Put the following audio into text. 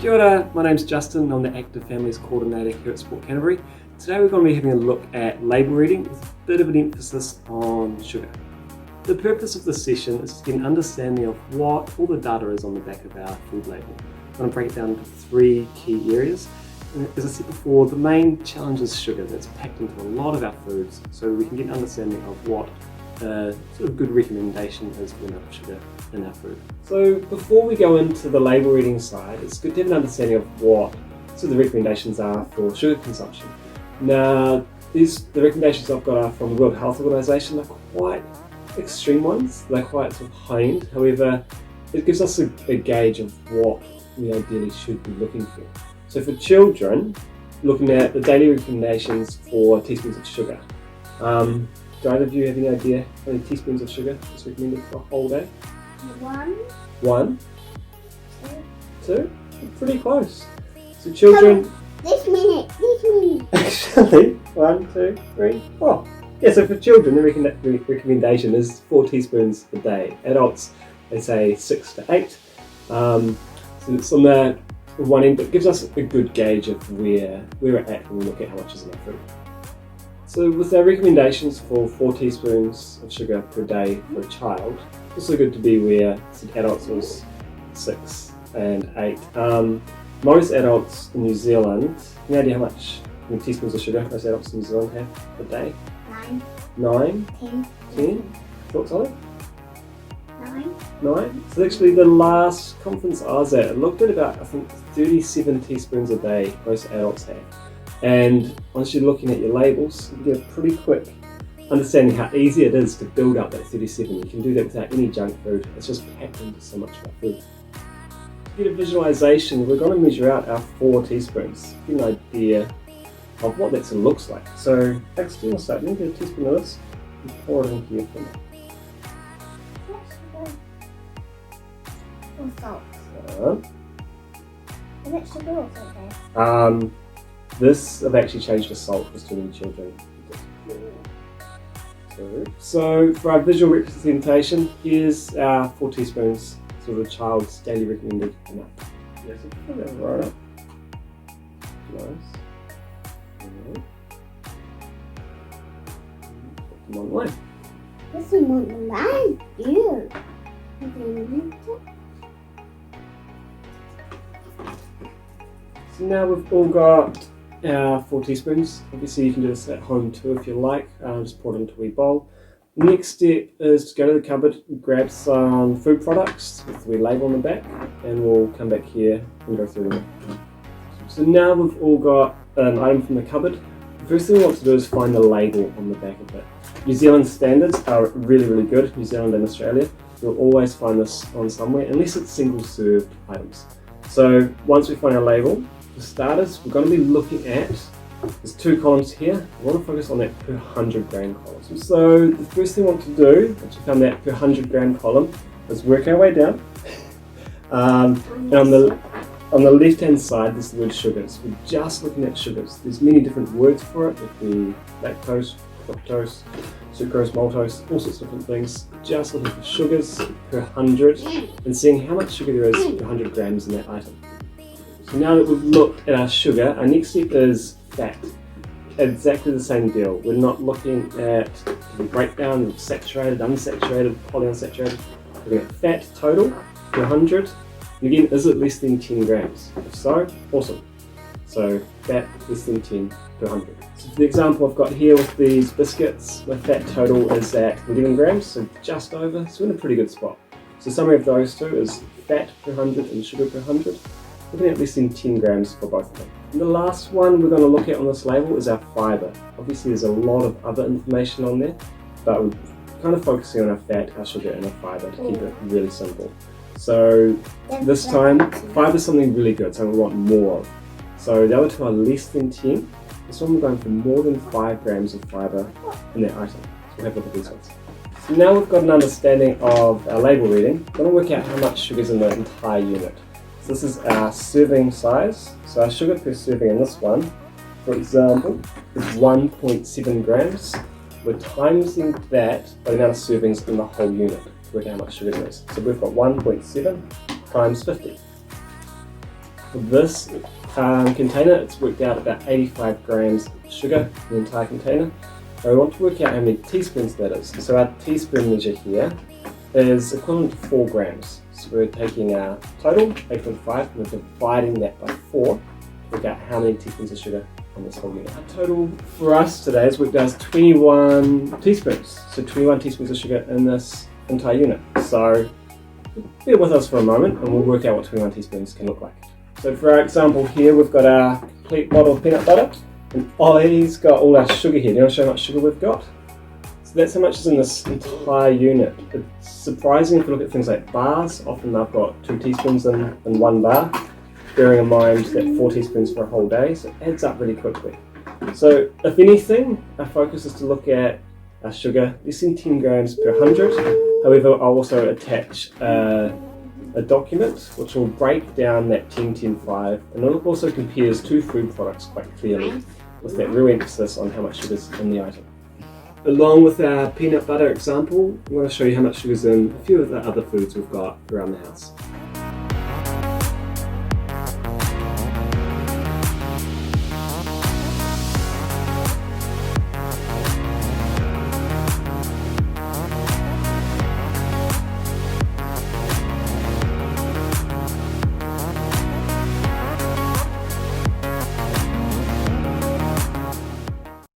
Kia ora, my name's Justin, I'm the Active Families Coordinator here at Canterbury. Today we're going to be having a look at label reading with a bit of an emphasis on sugar. The purpose of this session is to get an understanding of what all the data is on the back of our food label. I'm going to break it down into 3 key areas. And as I said before, the main challenge is sugar that's packed into a lot of our foods, so we can get an understanding of what sort of good recommendation is for the amount of sugar in our food. So before we go into the label reading side, it's good to have an understanding of what sort of the recommendations are for sugar consumption. Now, the recommendations I've got are from the World Health Organization. They're quite extreme ones, they're quite sort of honed. However, it gives us a gauge of what we ideally should be looking for. So for children, looking at the daily recommendations for teaspoons of sugar. Do either of you have any idea how many teaspoons of sugar is recommended for a whole day? 1? 2? Pretty close. So children... This minute. Actually, 1, 2, 3, 4. Yeah, so for children, the recommendation is 4 teaspoons a day. Adults, they say 6 to 8. So it's on the one end, but it gives us a good gauge of where we're at when we look at how much is in our food. So with our recommendations for 4 teaspoons of sugar per day for a child, it's also good to be where adults was 6 and 8. Most adults in New Zealand, any idea how many teaspoons of sugar most adults in New Zealand have per day? 9? 10? Thoughts on it? 9? So actually the last conference I was at, it looked at about, I think, 37 teaspoons a day most adults have. And once you're looking at your labels, you get a pretty quick understanding how easy it is to build up that 37. You can do that without any junk food. It's just packed into so much of our food. To get a visualization, we're going to measure out our 4 teaspoons, get an idea of what that sort of looks like. So, actually, we'll start. Let me get a teaspoon of this and pour it into your thing. Or salt. Is it sugar or salt? This, I've actually changed to salt for too many children. So for our visual representation, here's our 4 teaspoons, sort of a child's daily recommended amount. Yeah, so put that right up. Nice. Put them on the line. This is not the line. Ew. So now we've all got our 4 teaspoons. Obviously you can do this at home too if you like. Just pour it into a wee bowl. Next step is to go to the cupboard, grab some food products with the wee label on the back, and we'll come back here and go through them. So now we've all got an item from the cupboard. The first thing we want to do is find the label on the back of it. New Zealand standards are really, really good, New Zealand and Australia. You'll always find this on somewhere, unless it's single served items. So once we find our label, for starters, we're going to be looking at, there's 2 columns here. We want to focus on that per 100 gram column. So the first thing we want to do, once we found that per 100 gram column, is work our way down. And on the left hand side, there's the word sugars. We're just looking at sugars. There's many different words for it. It could be lactose, fructose, sucrose, maltose, all sorts of different things. Just looking for sugars per 100 and seeing how much sugar there is per 100 grams in that item. So now that we've looked at our sugar, our next step is fat. Exactly the same deal. We're not looking at the breakdown of saturated, unsaturated, polyunsaturated. We're looking at fat total per 100. And again, is it less than 10 grams? If so, awesome. So fat less than 10 per 100. So for the example I've got here with these biscuits, my fat total is at 11 grams, so just over. So we're in a pretty good spot. So summary of those two is fat per 100 and sugar per 100. Looking at less than 10 grams for both of them. And the last one we're going to look at on this label is our fibre. Obviously there's a lot of other information on there, but we're kind of focusing on our fat, our sugar and our fibre to keep it really simple. So this time, fibre is something really good, something we want more of. So the other two are less than 10. This one we're going for more than 5 grams of fibre in that item. So we'll have a look at these ones. So now we've got an understanding of our label reading, we're going to work out how much sugar is in the entire unit. So this is our serving size. So our sugar per serving in this one, for example, is 1.7 grams. We're timesing that by the amount of servings in the whole unit to work out how much sugar there is. So we've got 1.7 times 50. For this container, it's worked out about 85 grams of sugar in the entire container. So we want to work out how many teaspoons that is. So our teaspoon measure here is equivalent to 4 grams. So we're taking our total, 8.5, and we're dividing that by 4 to work out how many teaspoons of sugar on this whole unit. Our total for us today is worked out as 21 teaspoons. So 21 teaspoons of sugar in this entire unit. So bear with us for a moment and we'll work out what 21 teaspoons can look like. So for our example here, we've got our complete bottle of peanut butter, and Ollie's got all our sugar here. Do you want to show how much sugar we've got? So that's how much is in this entire unit. It's surprising if you look at things like bars. Often they've got 2 teaspoons in 1 bar, bearing in mind that 4 teaspoons for a whole day, so it adds up really quickly. So if anything, our focus is to look at our sugar, less than 10 grams per 100. However, I'll also attach a document which will break down that 10-10-5, and it also compares 2 food products quite clearly, with that real emphasis on how much sugar is in the item. Along with our peanut butter example, I'm going to show you how much sugar is in a few of the other foods we've got around the house.